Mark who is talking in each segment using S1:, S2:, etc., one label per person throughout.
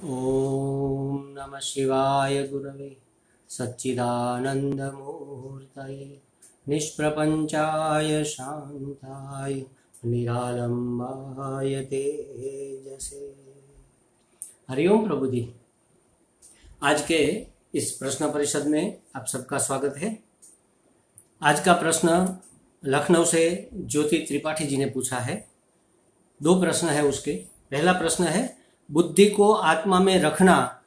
S1: ओम नमः शिवाय गुरवे सच्चिदानंदमूर्तये निष्प्रपंचाय शांताय निरालंबाय तेजसे। हरिओम प्रभु जी। आज के इस प्रश्न परिषद में आप सबका स्वागत है। आज का प्रश्न लखनऊ से ज्योति त्रिपाठी जी ने पूछा है। दो प्रश्न है उसके। पहला प्रश्न है, बुद्धि को आत्मा में रखना,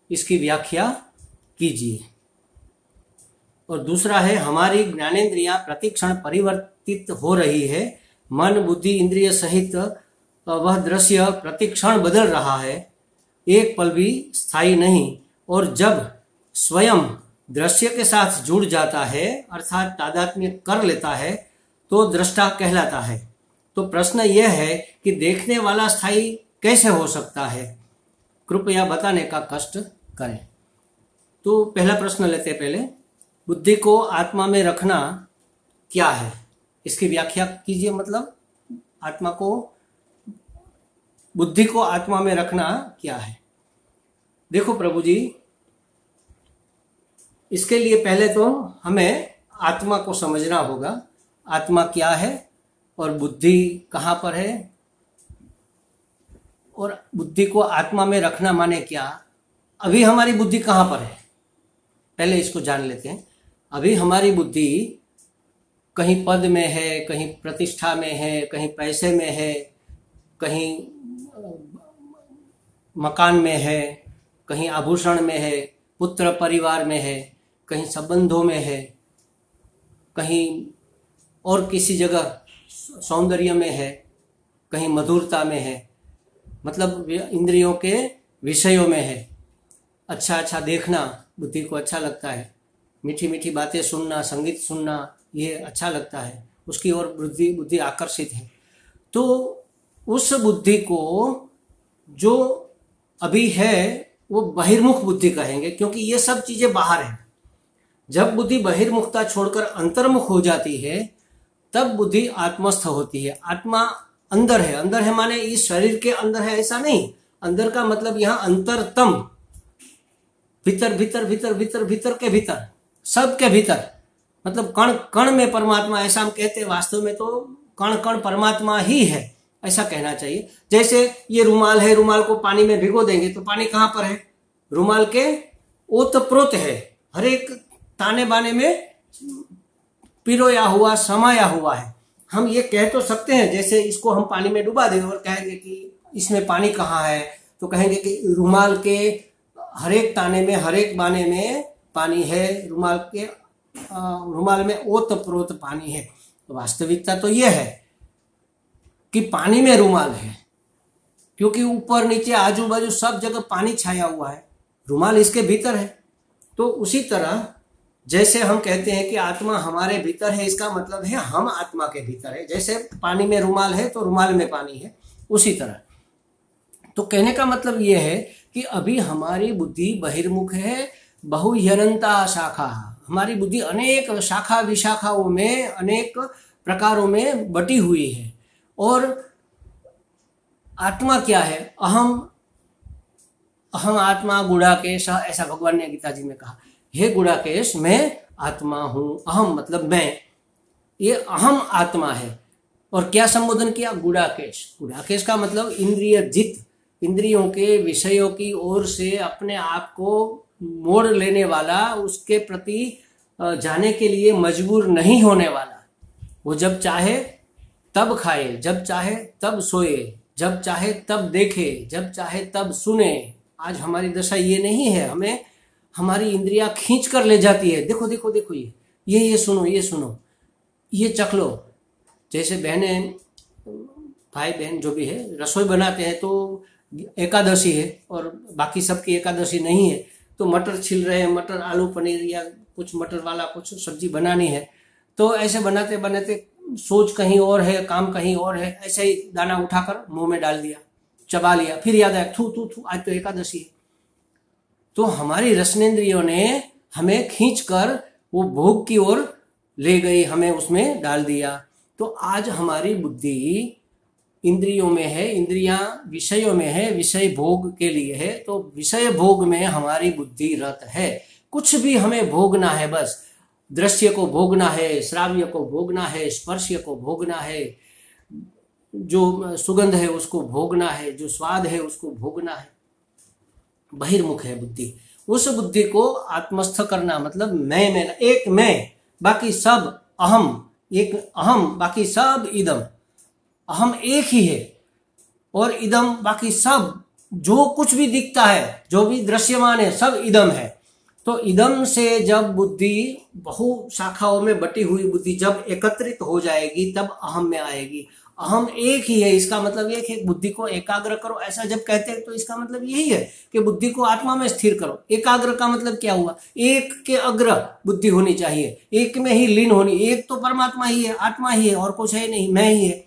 S1: इसकी व्याख्या कीजिए। और दूसरा है, हमारी ज्ञानेंद्रियां प्रतिक्षण परिवर्तित हो रही है, मन बुद्धि इंद्रिय सहित वह दृश्य प्रतिक्षण बदल रहा है, एक पल भी स्थायी नहीं, और जब स्वयं दृश्य के साथ जुड़ जाता है अर्थात तादात्म्य कर लेता है तो दृष्टा कहलाता है। तो प्रश्न यह है कि देखने वाला स्थायी कैसे हो सकता है, कृपया बताने का कष्ट करें। तो पहला प्रश्न लेते हैं। पहले, बुद्धि को आत्मा में रखना क्या है, इसकी व्याख्या कीजिए। मतलब आत्मा को, बुद्धि को आत्मा में रखना क्या है। देखो प्रभु जी, इसके लिए पहले तो हमें आत्मा को समझना होगा। आत्मा क्या है और बुद्धि कहाँ पर है, और बुद्धि को आत्मा में रखना माने क्या। अभी हमारी बुद्धि कहाँ पर है, पहले इसको जान लेते हैं। अभी हमारी बुद्धि कहीं पद में है, कहीं प्रतिष्ठा में है, कहीं पैसे में है, कहीं मकान में है, कहीं आभूषण में है, पुत्र परिवार में है, कहीं संबंधों में है, कहीं और किसी जगह सौंदर्य में है, कहीं मधुरता में है, मतलब इंद्रियों के विषयों में है। अच्छा अच्छा देखना बुद्धि को अच्छा लगता है, मीठी मीठी बातें सुनना, संगीत सुनना, ये अच्छा लगता है, उसकी ओर बुद्धि आकर्षित है। तो उस बुद्धि को जो अभी है वो बहिर्मुख बुद्धि कहेंगे, क्योंकि ये सब चीजें बाहर है। जब बुद्धि बहिर्मुखता छोड़कर अंतर्मुख हो जाती है तब बुद्धि आत्मस्थ होती है। आत्मा अंदर है। अंदर है माने इस शरीर के अंदर है ऐसा नहीं। अंदर का मतलब यहाँ अंतरतम, भीतर भीतर भीतर भीतर भीतर के भीतर, सब के भीतर, मतलब कण कण में परमात्मा, ऐसा हम कहते हैं। वास्तव में तो कण कण परमात्मा ही है, ऐसा कहना चाहिए। जैसे ये रुमाल है, रुमाल को पानी में भिगो देंगे तो पानी कहाँ पर है, रुमाल के ओतप्रोत है, हर एक ताने बाने में पिरोया हुआ, समाया हुआ है। हम ये कह तो सकते हैं, जैसे इसको हम पानी में डुबा दें और कहेंगे कि इसमें पानी कहाँ है, तो कहेंगे कि रुमाल के हर एक ताने में, हर एक बाने में पानी है, रुमाल में ओतप्रोत पानी है। तो वास्तविकता तो यह है कि पानी में रुमाल है, क्योंकि ऊपर नीचे आजू बाजू सब जगह पानी छाया हुआ है, रुमाल इसके भीतर है। तो उसी तरह जैसे हम कहते हैं कि आत्मा हमारे भीतर है, इसका मतलब है हम आत्मा के भीतर है। जैसे पानी में रुमाल है तो रुमाल में पानी है, उसी तरह। तो कहने का मतलब यह है कि अभी हमारी बुद्धि बहिर्मुख है, बहुह्यनंता शाखा। हमारी बुद्धि अनेक शाखा विशाखाओं में, अनेक प्रकारों में बटी हुई है। और आत्मा क्या है, अहम आत्मा गुणाकेश, ऐसा भगवान ने गीता जी में कहा। हे गुणाकेश, मैं आत्मा हूं। अहम मतलब मैं, ये अहम आत्मा है। और क्या संबोधन किया, गुणाकेश। गुणाकेश का मतलब इंद्रिय जित, इंद्रियों के विषयों की ओर से अपने आप को मोड़ लेने वाला, उसके प्रति जाने के लिए मजबूर नहीं होने वाला। वो जब चाहे तब खाए, जब चाहे तब सोए, जब चाहे तब देखे, जब चाहे तब सुने। आज हमारी दशा ये नहीं है। हमें हमारी इंद्रियां खींच कर ले जाती है। देखो देखो देखो, ये सुनो, ये सुनो, ये चख लो। जैसे बहनें, भाई बहन जो भी है, रसोई बनाते हैं तो एकादशी है और बाकी सबकी एकादशी नहीं है, तो मटर छिल रहे हैं, मटर आलू पनीर या कुछ मटर वाला कुछ सब्जी बनानी है। तो ऐसे बनाते बनाते सोच कहीं और है, काम कहीं और है, ऐसे ही दाना उठाकर मुंह में डाल दिया, चबा लिया, फिर याद आया, थू थू थू, आज तो एकादशी है। तो हमारी रसनेंद्रियों ने हमें खींचकर वो भोग की ओर ले गई, हमें उसमें डाल दिया। तो आज हमारी बुद्धि इंद्रियों में है, इंद्रियां विषयों में है, विषय भोग के लिए है। तो विषय भोग में हमारी बुद्धि रत है। कुछ भी हमें भोगना है, बस दृश्य को भोगना है, श्राव्य को भोगना है, स्पर्श को भोगना है, जो सुगंध है उसको भोगना है, जो स्वाद है उसको भोगना है। बहिर्मुख है बुद्धि। उस बुद्धि को आत्मस्थ करना मतलब मैं, एक मैं, बाकी सब अहम, एक अहम बाकी सब इदम। अहम एक ही है और इदम बाकी सब, जो कुछ भी दिखता है, जो भी दृश्यमान है, सब इदम है। तो इदम से जब बुद्धि बहु शाखाओं में बटी हुई बुद्धि जब एकत्रित हो जाएगी तब अहम में आएगी। अहम एक ही है, इसका मतलब एक है बुद्धि को एकाग्र करो। ऐसा जब कहते हैं तो इसका मतलब यही है कि बुद्धि को आत्मा में स्थिर करो। एकाग्र का मतलब क्या हुआ? एक के अग्र बुद्धि होनी चाहिए, एक में ही लीन होनी। एक तो परमात्मा ही है, आत्मा ही है, और कुछ है नहीं, मैं ही है।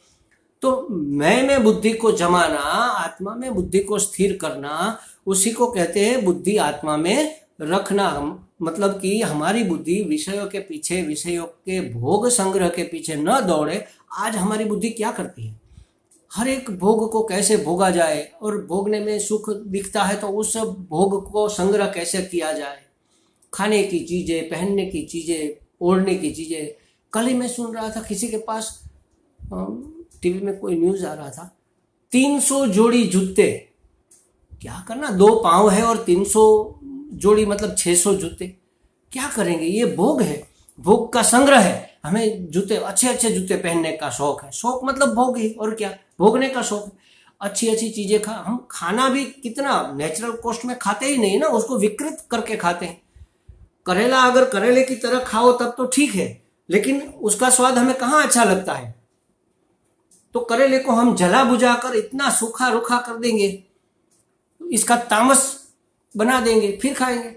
S1: तो मैं में बुद्धि को जमाना, आत्मा में बुद्धि को स्थिर करना, उसी को कहते हैं बुद्धि आत्मा में रखना। मतलब कि हमारी बुद्धि विषयों के पीछे, विषयों के भोग संग्रह के पीछे न दौड़े। आज हमारी बुद्धि क्या करती है? हर एक भोग को कैसे भोगा जाए, और भोगने में सुख दिखता है तो उस भोग को संग्रह कैसे किया जाए। खाने की चीजें, पहनने की चीजें, ओढ़ने की चीजें। कल ही मैं सुन रहा था किसी के पास टीवी में कोई न्यूज आ रहा था, 300 जोड़ी जूते। क्या करना, 2 पांव है और 300 जोड़ी मतलब 600 जूते। क्या करेंगे? ये भोग है, भोग का संग्रह है। हमें जूते, अच्छे अच्छे जूते पहनने का शौक है। शौक मतलब भोग ही, और क्या, भोगने का शौक है। अच्छी अच्छी चीजें हम खाना भी कितना नेचुरल कॉस्ट में खाते ही नहीं ना, उसको विकृत करके खाते हैं। करेला अगर करेले की तरह खाओ तब तो ठीक है, लेकिन उसका स्वाद हमें कहाँ अच्छा लगता है। तो करेले को हम जला बुझा कर इतना सूखा रुखा कर देंगे, इसका तामस बना देंगे, फिर खाएंगे।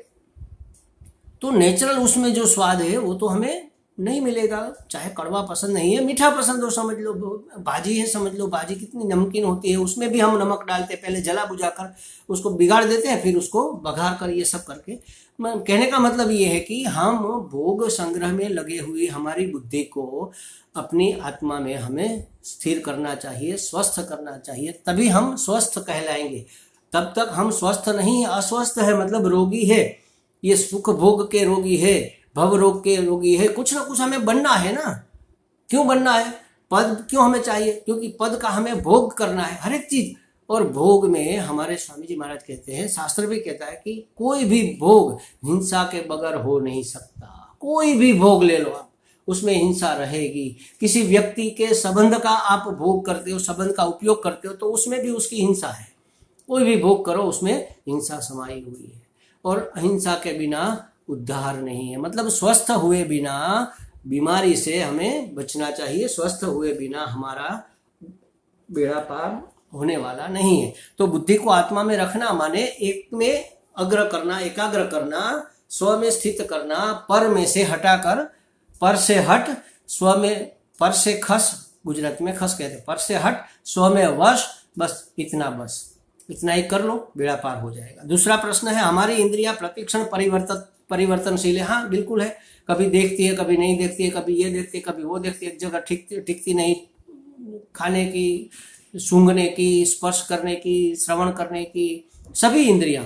S1: तो नेचुरल उसमें जो स्वाद है वो तो हमें नहीं मिलेगा। चाहे कड़वा पसंद नहीं है, मीठा पसंद हो, समझ लो भाजी है, समझ लो भाजी कितनी नमकीन होती है, उसमें भी हम नमक डालते, पहले जला बुझा कर उसको बिगाड़ देते हैं, फिर उसको बघार कर, ये सब करके। कहने का मतलब ये है कि हम भोग संग्रह में लगे हुई हमारी बुद्धि को अपनी आत्मा में हमें स्थिर करना चाहिए, स्वस्थ करना चाहिए, तभी हम स्वस्थ कहलाएंगे। तब तक हम स्वस्थ नहीं, अस्वस्थ है, मतलब रोगी है, ये सुख भोग के रोगी है, भव रोग के रोगी है। कुछ ना कुछ हमें बनना है ना। क्यों बनना है? पद क्यों हमें चाहिए? क्योंकि पद का हमें भोग करना है, हर एक चीज। और भोग में हमारे स्वामी जी महाराज कहते हैं, शास्त्र भी कहता है कि कोई भी भोग हिंसा के बगैर हो नहीं सकता। कोई भी भोग ले लो आप, उसमें हिंसा रहेगी। किसी व्यक्ति के संबंध का आप भोग करते हो, संबंध का उपयोग करते हो, तो उसमें भी उसकी हिंसा है। कोई भी भोग करो उसमें हिंसा समाई हुई है, और अहिंसा के बिना उद्धार नहीं है। मतलब स्वस्थ हुए बिना बीमारी से हमें बचना चाहिए, स्वस्थ हुए बिना हमारा बेड़ा पार होने वाला नहीं है। तो बुद्धि को आत्मा में रखना माने एक में अग्र करना, एकाग्र करना, स्व में स्थित करना, पर में से हटाकर, पर से हट, स्व में, पर से खस, गुजरात में खस कहते हैं, पर से हट, स्व में वश, बस इतना, बस इतना ही कर लो, बेड़ा पार हो जाएगा। दूसरा प्रश्न है, हमारी इंद्रियां प्रतिक्षण परिवर्तनशील है। हाँ बिल्कुल है, कभी देखती है, कभी नहीं देखती है, कभी ये देखती है, कभी वो देखती है, एक जगह टिकती नहीं। खाने की, सूंघने की, स्पर्श करने की, श्रवण करने की, सभी इंद्रियां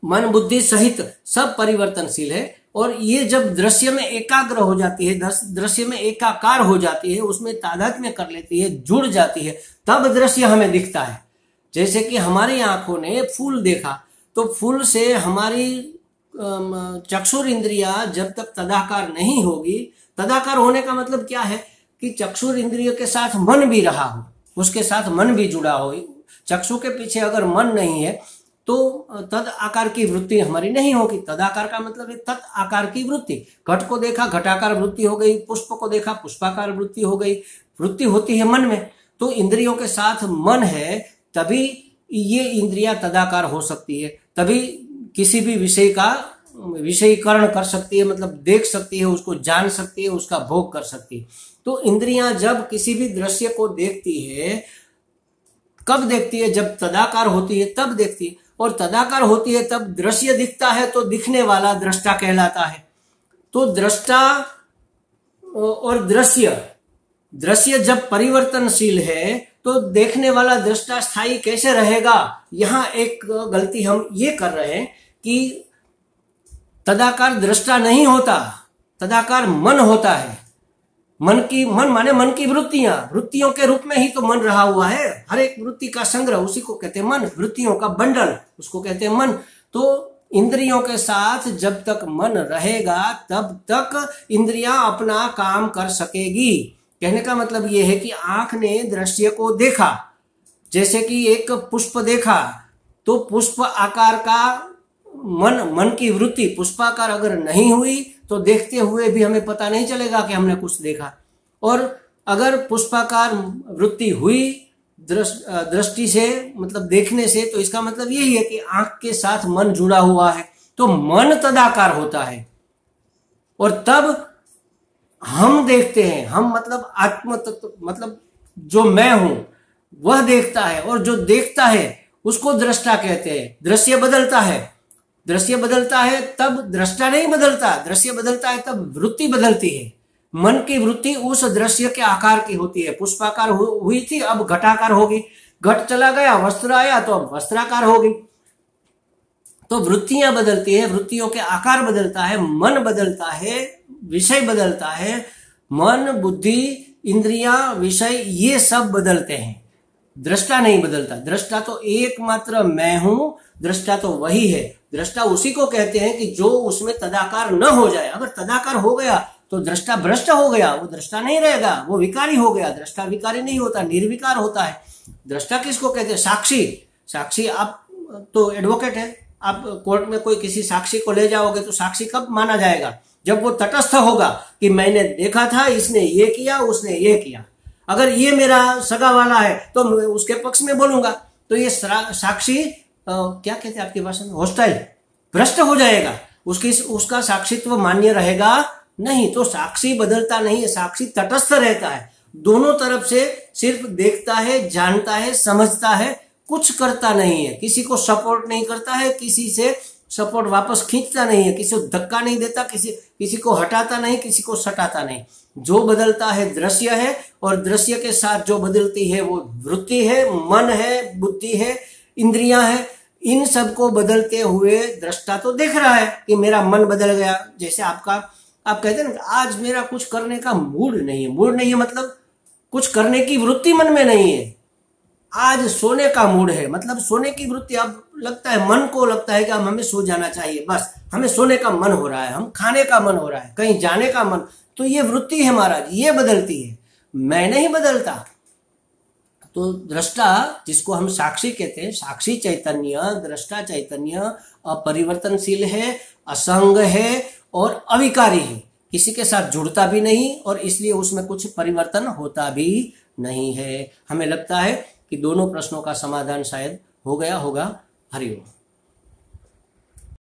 S1: मन बुद्धि सहित सब परिवर्तनशील है। और ये जब दृश्य में एकाग्र हो जाती है, दृश्य में एकाकार हो जाती है, उसमें तादात्म्य कर लेती है, जुड़ जाती है, तब दृश्य हमें दिखता है। जैसे कि हमारी आंखों ने फूल देखा, तो फूल से हमारी चक्षुर इंद्रिया जब तक तदाकार नहीं होगी, तदाकार होने का मतलब क्या है कि चक्षुर इंद्रियों के साथ मन भी रहा हो, उसके साथ मन भी जुड़ा हो। चक्षु के पीछे अगर मन नहीं है तो तद आकार की वृत्ति हमारी नहीं होगी। तदाकार का मतलब है तत् आकार की वृत्ति। घट को देखा, घटाकार वृत्ति हो गई, पुष्प को देखा, पुष्पाकार वृत्ति हो गई। वृत्ति होती है मन में, तो इंद्रियों के साथ मन है, तभी ये इंद्रिया तदाकार हो सकती है, तभी किसी भी विषय का विषयीकरण कर सकती है, मतलब देख सकती है, उसको जान सकती है, उसका भोग कर सकती है। तो इंद्रियां जब किसी भी दृश्य को देखती है, कब देखती है? जब तदाकार होती है तब देखती है। और तदाकार होती है तब दृश्य दिखता है, तो दिखने वाला दृष्टा कहलाता है। तो दृष्टा और दृश्य जब परिवर्तनशील है तो देखने वाला दृष्टा स्थायी कैसे रहेगा। यहां एक गलती हम ये कर रहे हैं कि तदाकार दृष्टा नहीं होता, तदाकार मन होता है। मन माने मन की वृत्तियां, वृत्तियों के रूप में ही तो मन रहा हुआ है। हर एक वृत्ति का संग्रह, उसी को कहते हैं मन। वृत्तियों का बंडल, उसको कहते हैं मन। तो इंद्रियों के साथ जब तक मन रहेगा तब तक इंद्रियां अपना काम कर सकेगी। कहने का मतलब यह है कि आंख ने दृश्य को देखा, जैसे कि एक पुष्प देखा, तो पुष्प आकार का मन की वृत्ति पुष्पाकार अगर नहीं हुई तो देखते हुए भी हमें पता नहीं चलेगा कि हमने कुछ देखा। और अगर पुष्पाकार वृत्ति हुई दृष्टि से, मतलब देखने से, तो इसका मतलब यही है कि आंख के साथ मन जुड़ा हुआ है, तो मन तदाकार होता है। और तब हम देखते हैं, हम मतलब आत्म तत्व, मतलब जो मैं हूं वह देखता है, और जो देखता है उसको दृष्टा कहते हैं। दृश्य बदलता है, दृश्य बदलता है तब दृष्टा नहीं बदलता, दृश्य बदलता है तब वृत्ति बदलती है। मन की वृत्ति उस दृश्य के आकार की होती है। पुष्पाकार हुई थी, अब घटाकार होगी। घट चला गया, वस्त्र आया, तो अब वस्त्राकार होगी। तो वृत्तियां बदलती है, वृत्तियों के आकार बदलता है, मन बदलता है, विषय बदलता है। मन, बुद्धि, इंद्रियां, विषय, ये सब बदलते हैं, दृष्टा नहीं बदलता। दृष्टा तो एकमात्र मैं हूं, दृष्टा तो वही है। दृष्टा उसी को कहते हैं कि जो उसमें तदाकार न हो जाए। अगर तदाकार हो गया तो दृष्टा भ्रष्ट हो गया, वो दृष्टा नहीं रहेगा, वो विकारी हो गया। दृष्टा विकारी नहीं होता, निर्विकार होता है। दृष्टा किसको कहते हैं? साक्षी। साक्षी, आप तो एडवोकेट है, आप कोर्ट में कोई किसी साक्षी को ले जाओगे तो साक्षी कब माना जाएगा? जब वो तटस्थ होगा कि मैंने देखा था, इसने ये किया, उसने ये किया। अगर ये मेरा सगा वाला है तो मैं उसके पक्ष में बोलूंगा, तो ये साक्षी क्या कहते हैं आपकी भाषा में? हॉस्टाइल, भ्रष्ट हो जाएगा, उसका साक्षित्व मान्य रहेगा नहीं। तो साक्षी बदलता नहीं है, साक्षी तटस्थ रहता है, दोनों तरफ से सिर्फ देखता है, जानता है, समझता है, कुछ करता नहीं है। किसी को सपोर्ट नहीं करता है, किसी से सपोर्ट वापस खींचता नहीं है, किसी को धक्का नहीं देता, किसी को हटाता नहीं, किसी को सटाता नहीं। जो बदलता है दृश्य है, और दृश्य के साथ जो बदलती है वो वृत्ति है, मन है, बुद्धि है, इंद्रियां है। इन सबको बदलते हुए दृष्टा तो देख रहा है कि मेरा मन बदल गया। जैसे आप कहते हैं ना, आज मेरा कुछ करने का मूड नहीं है। मूड नहीं है मतलब कुछ करने की वृत्ति मन में नहीं है। आज सोने का मूड है, मतलब सोने की वृत्ति। अब लगता है, मन को लगता है कि अब हमें सो जाना चाहिए, बस हमें सोने का मन हो रहा है, हम खाने का मन हो रहा है, कहीं जाने का मन। तो ये वृत्ति है महाराज, ये बदलती है, मैं नहीं बदलता। तो दृष्टा, जिसको हम साक्षी कहते हैं, साक्षी चैतन्य, दृष्टा चैतन्य अपरिवर्तनशील है, असंग है और अविकारी है। किसी के साथ जुड़ता भी नहीं, और इसलिए उसमें कुछ परिवर्तन होता भी नहीं है। हमें लगता है कि दोनों प्रश्नों का समाधान शायद हो गया होगा। हरिओम।